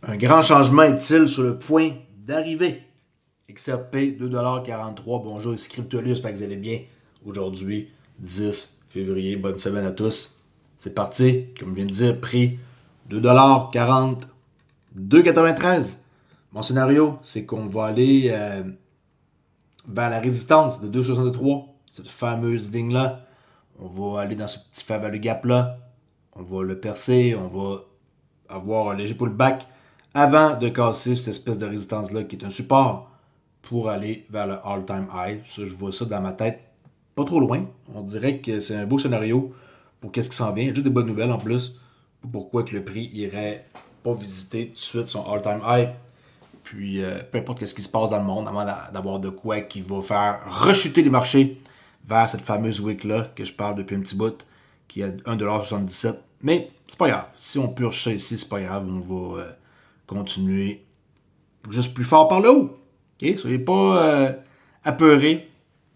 Un grand changement est-il sur le point d'arriver? XRP 2,43$. Bonjour, ici CryptoLu, j'espère que vous allez bien. Aujourd'hui, 10 février, bonne semaine à tous. C'est parti, comme je viens de dire, prix 2,40$, 2,93$. Mon scénario, c'est qu'on va aller vers la résistance de 2,63$, cette fameuse ligne-là. On va aller dans ce petit fameux gap-là. On va le percer, on va avoir un léger pullback avant de casser cette espèce de résistance-là qui est un support pour aller vers le all-time high. Ça, je vois ça dans ma tête pas trop loin. On dirait que c'est un beau scénario pour qu'est-ce qui s'en vient. Juste des bonnes nouvelles en plus. Pourquoi que le prix irait pas visiter tout de suite son all-time high. Puis peu importe ce qui se passe dans le monde, avant d'avoir de quoi qui va faire rechuter les marchés vers cette fameuse wick-là que je parle depuis un petit bout, qui est à 1,77$. Mais c'est pas grave. Si on purge ça ici, c'est pas grave. On va continuer juste plus fort par le haut. Okay? Soyez pas apeurés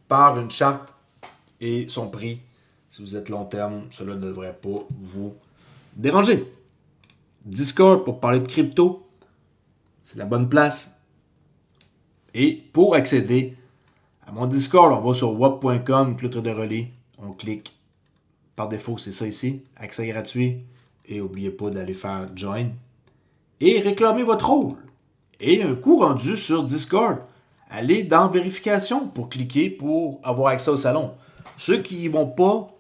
par une charte et son prix. Si vous êtes long terme, cela ne devrait pas vous déranger. Discord pour parler de crypto, c'est la bonne place. Et pour accéder à mon Discord, on va sur wap.com, clôtre de relais, on clique. Par défaut, c'est ça ici, accès gratuit. Et n'oubliez pas d'aller faire join. Et réclamer votre rôle. Et un coup rendu sur Discord, allez dans vérification pour cliquer pour avoir accès au salon. Ceux qui ne vont pas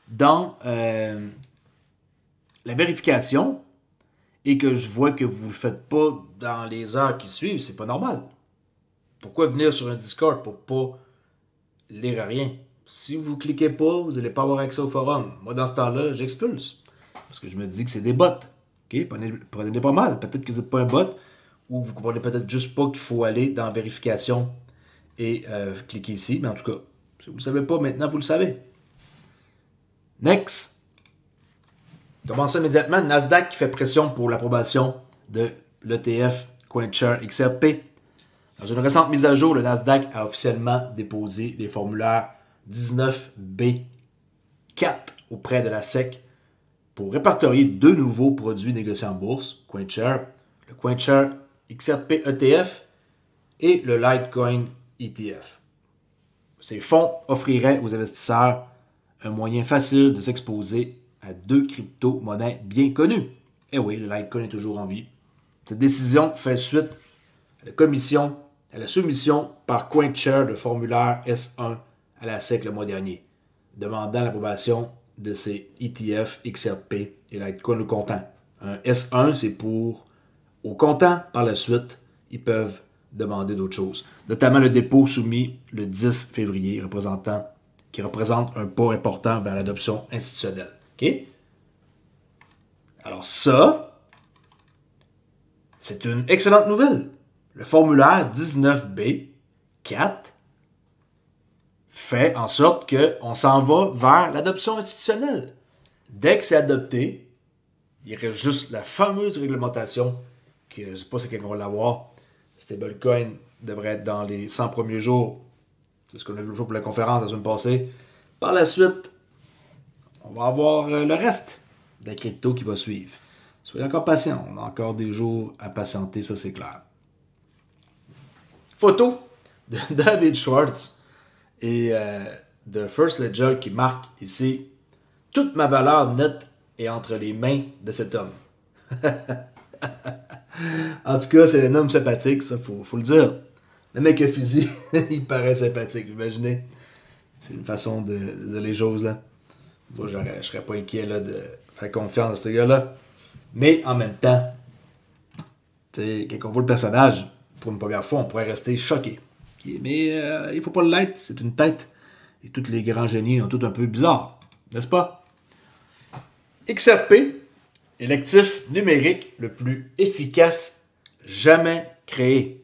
dans la vérification et que je vois que vous ne le faites pas dans les heures qui suivent, c'est pas normal. Pourquoi venir sur un Discord pour pas lire rien? Si vous ne cliquez pas, vous n'allez pas avoir accès au forum. Moi, dans ce temps-là, j'expulse. Parce que je me dis que c'est des bots. Okay? Prenez pas mal. Peut-être que vous n'êtes pas un bot. Ou vous ne comprenez peut-être juste pas qu'il faut aller dans vérification et cliquer ici. Mais en tout cas, si vous ne le savez pas maintenant, vous le savez. Next. Commençons immédiatement. Nasdaq qui fait pression pour l'approbation de l'ETF CoinShares XRP. Dans une récente mise à jour, le Nasdaq a officiellement déposé les formulaires 19B4 auprès de la SEC pour répertorier deux nouveaux produits négociés en bourse, CoinShares, le CoinShares XRP ETF et le Litecoin ETF. Ces fonds offriraient aux investisseurs un moyen facile de s'exposer à deux crypto-monnaies bien connues. Et oui, le Litecoin est toujours en vie. Cette décision fait suite à la soumission par CoinShares de formulaire S1 à la SEC le mois dernier, demandant l'approbation de ces ETF, XRP et Litecoin au comptant. Un S1, c'est pour au comptant. Par la suite, ils peuvent demander d'autres choses, notamment le dépôt soumis le 10 février, qui représente un pas important vers l'adoption institutionnelle. Okay? Alors ça, c'est une excellente nouvelle. Le formulaire 19B4 fait en sorte qu'on s'en va vers l'adoption institutionnelle. Dès que c'est adopté, il reste juste la fameuse réglementation, que je ne sais pas si quelqu'un va l'avoir. Stablecoin devrait être dans les 100 premiers jours. C'est ce qu'on a vu le jour pour la conférence la semaine passée. Par la suite, on va avoir le reste de la crypto qui va suivre. Soyez encore patients. On a encore des jours à patienter, ça c'est clair. Photo de David Schwartz et de First Ledger qui marque ici: toute ma valeur nette est entre les mains de cet homme. En tout cas, c'est un homme sympathique, ça, faut le dire. Le mec a fusil, il paraît sympathique, imaginez. C'est une façon de dire les choses, là. Moi, je serais pas inquiet là, de faire confiance à ce gars-là. Mais en même temps, quand on voit le personnage, pour une première fois, on pourrait rester choqué. Mais il faut pas l'être, c'est une tête. Et tous les grands génies ont tout un peu bizarre, n'est-ce pas? XRP est l'actif numérique le plus efficace jamais créé.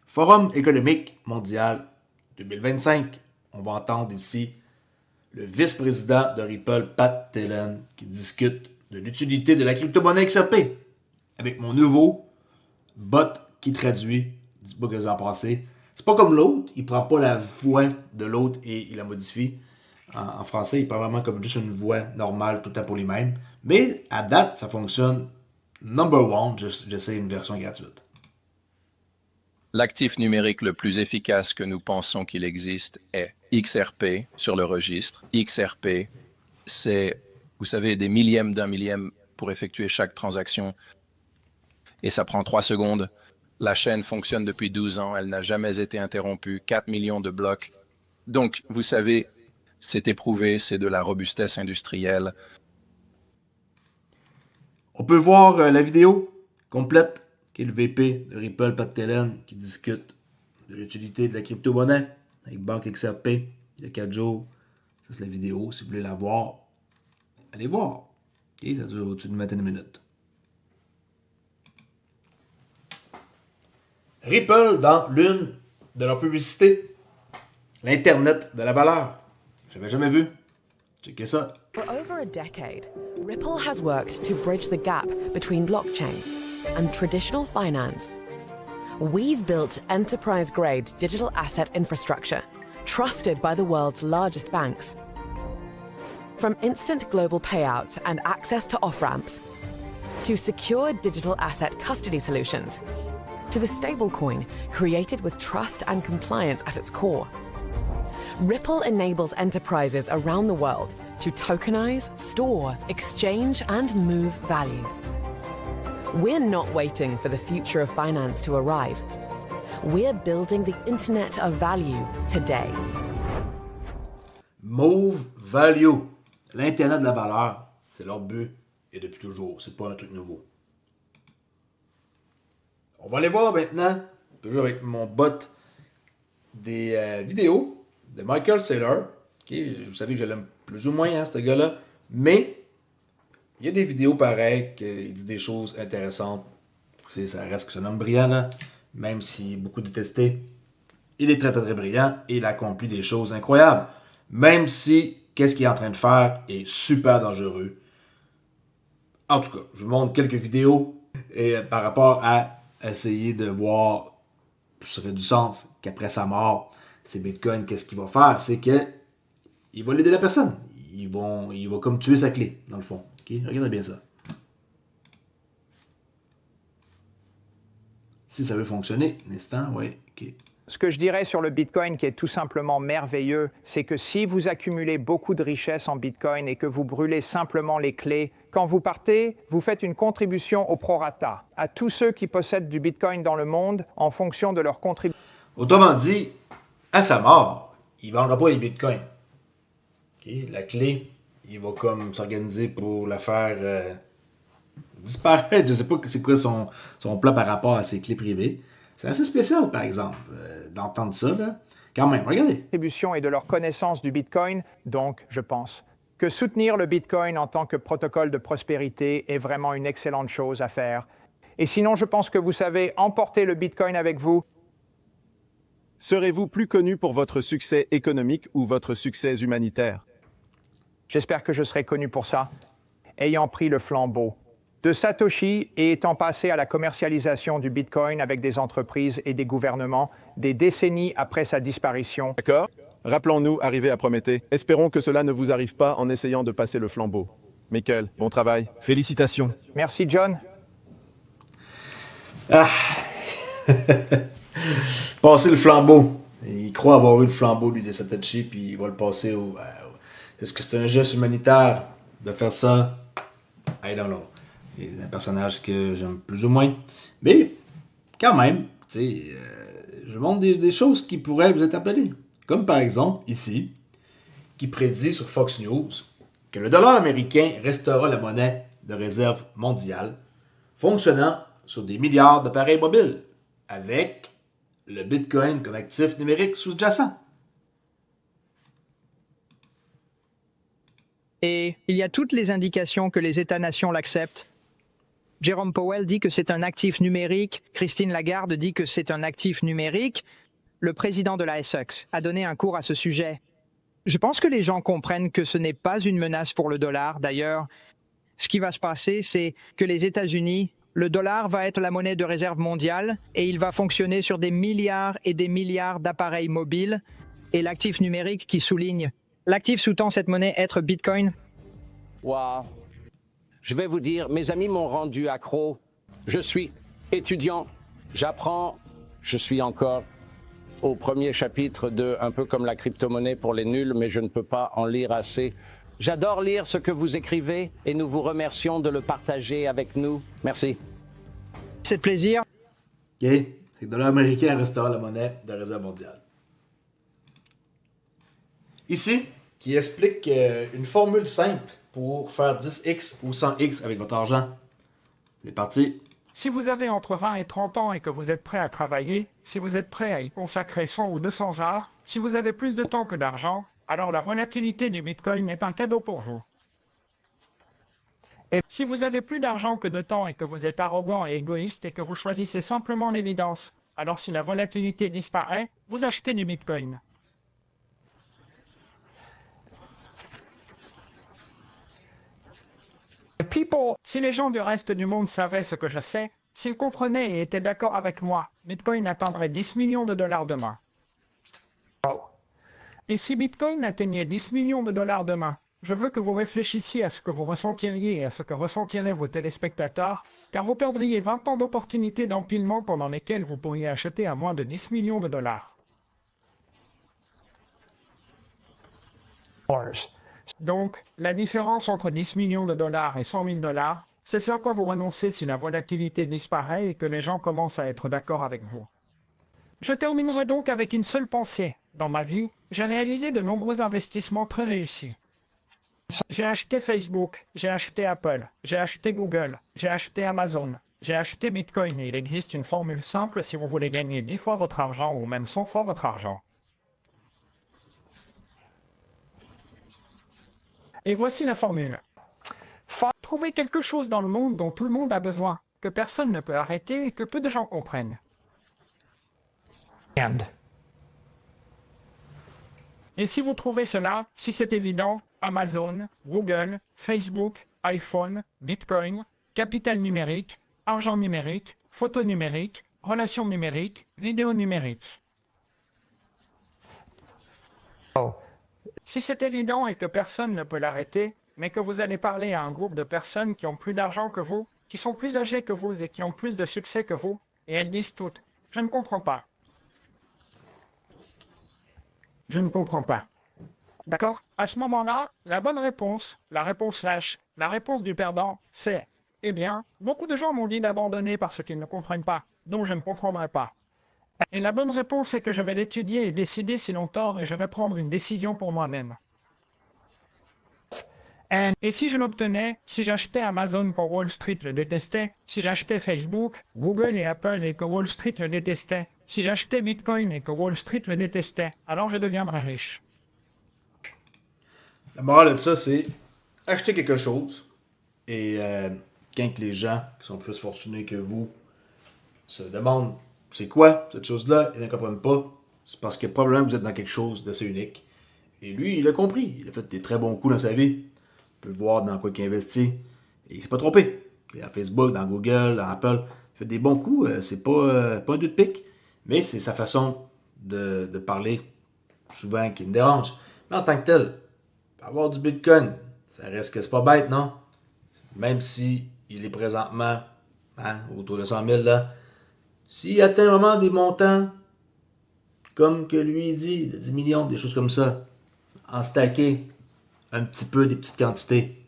Forum économique mondial 2025. On va entendre ici le vice-président de Ripple, Pat Telen, qui discute de l'utilité de la crypto-monnaie XRP avec mon nouveau bot qui traduit. Dites-moi que vous en pensez. C'est pas comme l'autre, il prend pas la voix de l'autre et il la modifie. En français, il prend vraiment comme juste une voix normale, tout le temps pour les mêmes. Mais à date, ça fonctionne number one, j'essaie une version gratuite. L'actif numérique le plus efficace que nous pensons qu'il existe est XRP sur le registre. XRP, c'est, vous savez, des millièmes d'un millième pour effectuer chaque transaction. Et ça prend 3 secondes. La chaîne fonctionne depuis 12 ans, elle n'a jamais été interrompue, 4 millions de blocs. Donc, vous savez, c'est éprouvé, c'est de la robustesse industrielle. On peut voir la vidéo complète qui est le VP de Ripple, Pat Tellen, qui discute de l'utilité de la crypto-monnaie avec Banque XRP il y a 4 jours. Ça, c'est la vidéo. Si vous voulez la voir, allez voir. Okay, ça dure au-dessus d'une vingtaine de minutes. Ripple, dans l'une de leurs publicités, l'Internet de la valeur. J'avais jamais vu. Checkez ça. For over a decade, Ripple has worked to bridge the gap between blockchain and traditional finance. We've built enterprise-grade digital asset infrastructure, trusted by the world's largest banks. From instant global payouts and access to off-ramps, to secure digital asset custody solutions, to the stablecoin created with trust and compliance at its core. Ripple enables enterprises around the world to tokenize, store, exchange, and move value. We're not waiting for the future of finance to arrive. We're building the Internet of Value today. Move Value. L'Internet de la valeur, c'est leur but et depuis toujours. C'est pas un truc nouveau. On va aller voir maintenant, toujours avec mon bot, des vidéos de Michael Saylor. Okay, vous savez que je l'aime plus ou moins, hein, ce gars-là. Mais il y a des vidéos pareilles qu'il dit des choses intéressantes. Ça reste que c'est un homme brillant, là. Même s'il est beaucoup détesté. Il est très, très, très brillant et il accomplit des choses incroyables. Même si, qu'est-ce qu'il est en train de faire est super dangereux. En tout cas, je vous montre quelques vidéos et par rapport à essayer de voir si ça fait du sens qu'après sa mort, c'est Bitcoin, qu'est-ce qu'il va faire? C'est que il va l'aider la personne. Il va comme tuer sa clé, dans le fond. Okay? Regardez bien ça. Si ça veut fonctionner, un instant, oui, ok. Ce que je dirais sur le Bitcoin qui est tout simplement merveilleux, c'est que si vous accumulez beaucoup de richesses en Bitcoin et que vous brûlez simplement les clés, quand vous partez, vous faites une contribution au prorata, à tous ceux qui possèdent du Bitcoin dans le monde en fonction de leur contribution. Autrement dit, à sa mort, il ne vendra pas les Bitcoins. Okay? La clé, il va comme s'organiser pour la faire disparaître. Je ne sais pas c'est quoi son plan par rapport à ses clés privées. C'est assez spécial, par exemple, d'entendre ça, là. Quand même, regardez. Et de leur connaissance du Bitcoin, donc, je pense que soutenir le Bitcoin en tant que protocole de prospérité est vraiment une excellente chose à faire. Et sinon, je pense que vous savez emporter le Bitcoin avec vous. Serez-vous plus connu pour votre succès économique ou votre succès humanitaire? J'espère que je serai connu pour ça, ayant pris le flambeau de Satoshi et étant passé à la commercialisation du Bitcoin avec des entreprises et des gouvernements des décennies après sa disparition. D'accord. Rappelons-nous, arrivé à Prométhée. Espérons que cela ne vous arrive pas en essayant de passer le flambeau. Michael, bon travail. Félicitations. Merci, John. Ah! Passer le flambeau. Il croit avoir eu le flambeau, lui, de Satoshi, puis il va le passer au... Est-ce que c'est un geste humanitaire de faire ça? I don't know. Il y a un personnage que j'aime plus ou moins. Mais, quand même, tu sais, je montre des choses qui pourraient vous interpeller. Comme par exemple, ici, qui prédit sur Fox News que le dollar américain restera la monnaie de réserve mondiale, fonctionnant sur des milliards d'appareils mobiles, avec le Bitcoin comme actif numérique sous-jacent. Et il y a toutes les indications que les États-nations l'acceptent. Jérôme Powell dit que c'est un actif numérique, Christine Lagarde dit que c'est un actif numérique. Le président de la SEC a donné un cours à ce sujet. Je pense que les gens comprennent que ce n'est pas une menace pour le dollar. D'ailleurs, ce qui va se passer, c'est que les États-Unis, le dollar va être la monnaie de réserve mondiale et il va fonctionner sur des milliards et des milliards d'appareils mobiles. Et l'actif numérique qui souligne l'actif sous-tend cette monnaie être Bitcoin. Wow. je vais vous dire, mes amis m'ont rendu accro. Je suis étudiant, j'apprends, je suis encore au premier chapitre de Un peu comme la crypto-monnaie pour les nuls, mais je ne peux pas en lire assez. J'adore lire ce que vous écrivez et nous vous remercions de le partager avec nous. Merci. C'est de plaisir. OK. Le dollar américain restera la monnaie de la réserve mondiale. Ici, qui explique une formule simple pour faire 10x ou 100x avec votre argent. C'est parti. Si vous avez entre 20 et 30 ans et que vous êtes prêt à travailler, si vous êtes prêt à y consacrer 100 ou 200 heures, si vous avez plus de temps que d'argent, alors la volatilité du Bitcoin est un cadeau pour vous. Et si vous avez plus d'argent que de temps et que vous êtes arrogant et égoïste et que vous choisissez simplement l'évidence, alors si la volatilité disparaît, vous achetez du Bitcoin. People, si les gens du reste du monde savaient ce que je sais, s'ils comprenaient et étaient d'accord avec moi, Bitcoin atteindrait 10 millions de dollars demain. Et si Bitcoin atteignait 10 millions de dollars demain, je veux que vous réfléchissiez à ce que vous ressentiriez et à ce que ressentiraient vos téléspectateurs, car vous perdriez 20 ans d'opportunités d'empilement pendant lesquelles vous pourriez acheter à moins de 10 millions de dollars. Donc, la différence entre 10 millions de dollars et 100 000 dollars, c'est sur quoi vous renoncez si la volatilité disparaît et que les gens commencent à être d'accord avec vous. Je terminerai donc avec une seule pensée. Dans ma vie, j'ai réalisé de nombreux investissements très réussis. J'ai acheté Facebook, j'ai acheté Apple, j'ai acheté Google, j'ai acheté Amazon, j'ai acheté Bitcoin et il existe une formule simple si vous voulez gagner 10 fois votre argent ou même 100 fois votre argent. Et voici la formule. Trouver quelque chose dans le monde dont tout le monde a besoin, que personne ne peut arrêter et que peu de gens comprennent. Et si vous trouvez cela, si c'est évident, Amazon, Google, Facebook, iPhone, Bitcoin, capital numérique, argent numérique, photo numérique, relations numériques, vidéo numérique. Si c'est évident et que personne ne peut l'arrêter, mais que vous allez parler à un groupe de personnes qui ont plus d'argent que vous, qui sont plus âgées que vous et qui ont plus de succès que vous, et elles disent toutes « Je ne comprends pas ». Je ne comprends pas. D'accord? À ce moment-là, la bonne réponse, la réponse lâche, la réponse du perdant, c'est « Eh bien, beaucoup de gens m'ont dit d'abandonner parce qu'ils ne comprennent pas, donc je ne comprendrai pas. » Et la bonne réponse est que je vais l'étudier et décider s'ils ont tort et je vais prendre une décision pour moi-même. Et si je l'obtenais, si j'achetais Amazon quand Wall Street le détestait, si j'achetais Facebook, Google et Apple et que Wall Street le détestait, si j'achetais Bitcoin et que Wall Street le détestait, alors je deviendrais riche. La morale de ça, c'est acheter quelque chose et quand les gens qui sont plus fortunés que vous se demandent c'est quoi cette chose-là, ils ne comprennent pas, c'est parce que probablement vous êtes dans quelque chose d'assez unique. Et lui, il a compris. Il a fait des très bons coups dans sa vie. On peut voir dans quoi il investit. Et il s'est pas trompé. Il est dans Facebook, dans Google, dans Apple. Il fait des bons coups. C'est pas un deux de pique. Mais c'est sa façon de parler souvent qui me dérange. Mais en tant que tel, avoir du Bitcoin, ça reste que c'est pas bête, non? Même si il est présentement autour de 100 000, là. S'il atteint vraiment des montants, comme que lui dit, de 10 millions, des choses comme ça, en stacker un petit peu des petites quantités,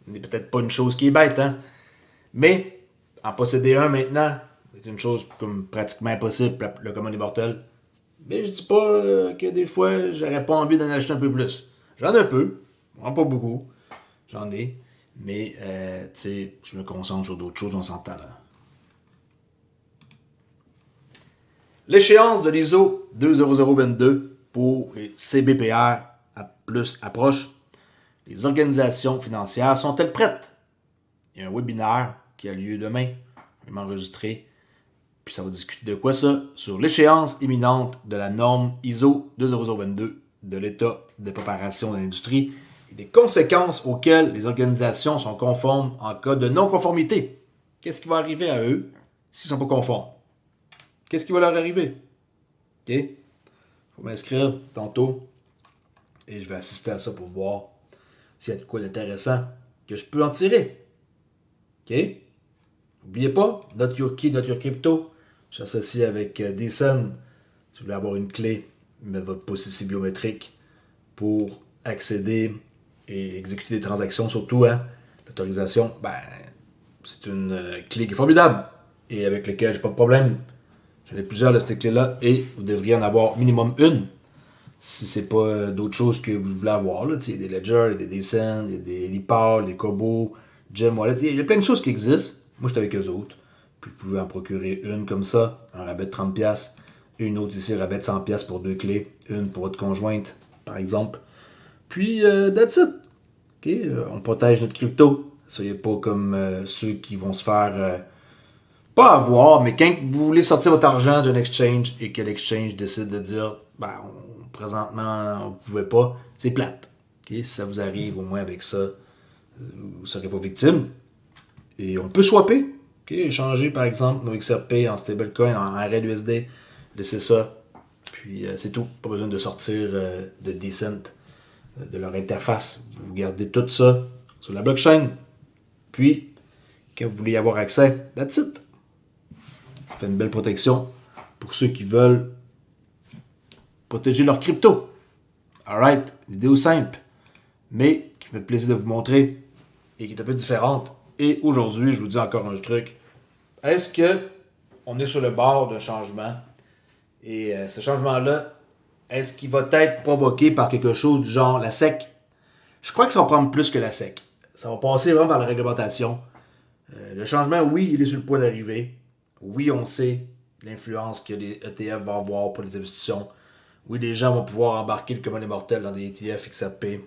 n'est peut-être pas une chose qui est bête, hein? Mais en posséder un maintenant, c'est une chose comme pratiquement impossible pour le commun des mortels. Mais je dis pas que des fois, j'aurais pas envie d'en acheter un peu plus. J'en ai un peu, pas beaucoup, j'en ai, mais tu sais, je me concentre sur d'autres choses, on s'entend là. L'échéance de l'ISO 20022 pour les CBPR plus approche. Les organisations financières sont-elles prêtes? Il y a un webinaire qui a lieu demain. Je vais m'enregistrer. Puis ça va discuter de quoi ça? Sur l'échéance imminente de la norme ISO 20022 de l'état de préparation de l'industrie et des conséquences auxquelles les organisations sont conformes en cas de non-conformité. Qu'est-ce qui va arriver à eux s'ils ne sont pas conformes? Qu'est-ce qui va leur arriver? OK? Il faut m'inscrire tantôt. Et je vais assister à ça pour voir s'il y a de quoi d'intéressant que je peux en tirer. OK? N'oubliez pas, Not Your Key, Not Your Crypto. J'associe avec Decent. Si vous voulez avoir une clé, mettre votre position biométrique pour accéder et exécuter des transactions, surtout, hein, l'autorisation, ben, c'est une clé qui est formidable et avec laquelle j'ai pas de problème. J'en ai plusieurs de cette clé-là et vous devriez en avoir minimum une si c'est pas d'autres choses que vous voulez avoir. Là. Il y a des Ledger, il y a des Decent, il y a des Lipal, des Kobo, Gem Wallet. Il y a plein de choses qui existent. Moi, j'étais avec eux autres. Puis vous pouvez en procurer une comme ça, un rabais de 30$. Une autre ici, rabais de 100$ pour 2 clés. Une pour votre conjointe, par exemple. Puis, that's it. Okay? On protège notre crypto. Soyez pas comme ceux qui vont se faire... pas avoir, mais quand vous voulez sortir votre argent d'un exchange et que l'exchange décide de dire présentement, on ne pouvait pas, c'est plate. Okay? Si ça vous arrive, au moins avec ça, vous ne serez pas victime. Et on peut swapper. Okay? Échanger, par exemple, nos XRP en stablecoin, en RLUSD. Laissez ça. Puis c'est tout. Pas besoin de sortir de Decent, de leur interface. Vous gardez tout ça sur la blockchain. Puis, quand vous voulez y avoir accès, that's it. Ça fait une belle protection pour ceux qui veulent protéger leur crypto. Alright, vidéo simple, mais qui me fait plaisir de vous montrer et qui est un peu différente. Et aujourd'hui, je vous dis encore un truc. Est-ce que on est sur le bord d'un changement? Et ce changement-là, est-ce qu'il va être provoqué par quelque chose du genre la SEC? Je crois que ça va prendre plus que la SEC. Ça va passer vraiment par la réglementation. Le changement, oui, il est sur le point d'arriver. Oui, on sait l'influence que les ETF vont avoir pour les institutions. Oui, les gens vont pouvoir embarquer le commun des mortels dans des ETF, XRP,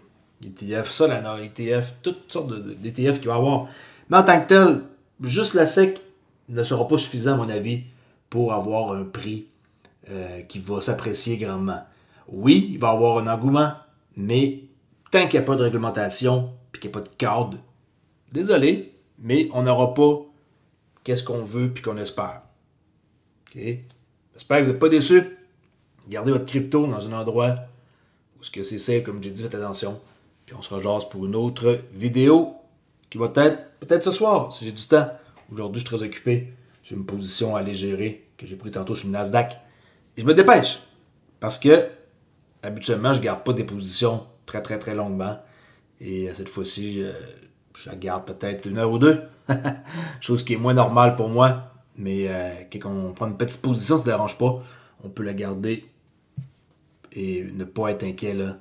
ETF, Solana, ETF, toutes sortes d'ETF qu'il va y avoir. Mais en tant que tel, juste la SEC ne sera pas suffisant, à mon avis, pour avoir un prix qui va s'apprécier grandement. Oui, il va y avoir un engouement, mais tant qu'il n'y a pas de réglementation et qu'il n'y a pas de cadre, désolé, mais on n'aura pas qu'est-ce qu'on veut puis qu'on espère. Okay? J'espère que vous n'êtes pas déçus. Gardez votre crypto dans un endroit où ce que c'est safe, comme j'ai dit, faites attention. Puis on se rejase pour une autre vidéo qui va être peut-être ce soir, si j'ai du temps. Aujourd'hui, je suis très occupé. J'ai une position à aller gérer que j'ai pris tantôt sur le Nasdaq. Et je me dépêche. Parce que, habituellement, je ne garde pas des positions très, très, très longuement. Et cette fois-ci, je la garde peut-être 1 heure ou 2. Chose qui est moins normale pour moi. Mais quand on prend une petite position, ça ne dérange pas. On peut la garder et ne pas être inquiet là,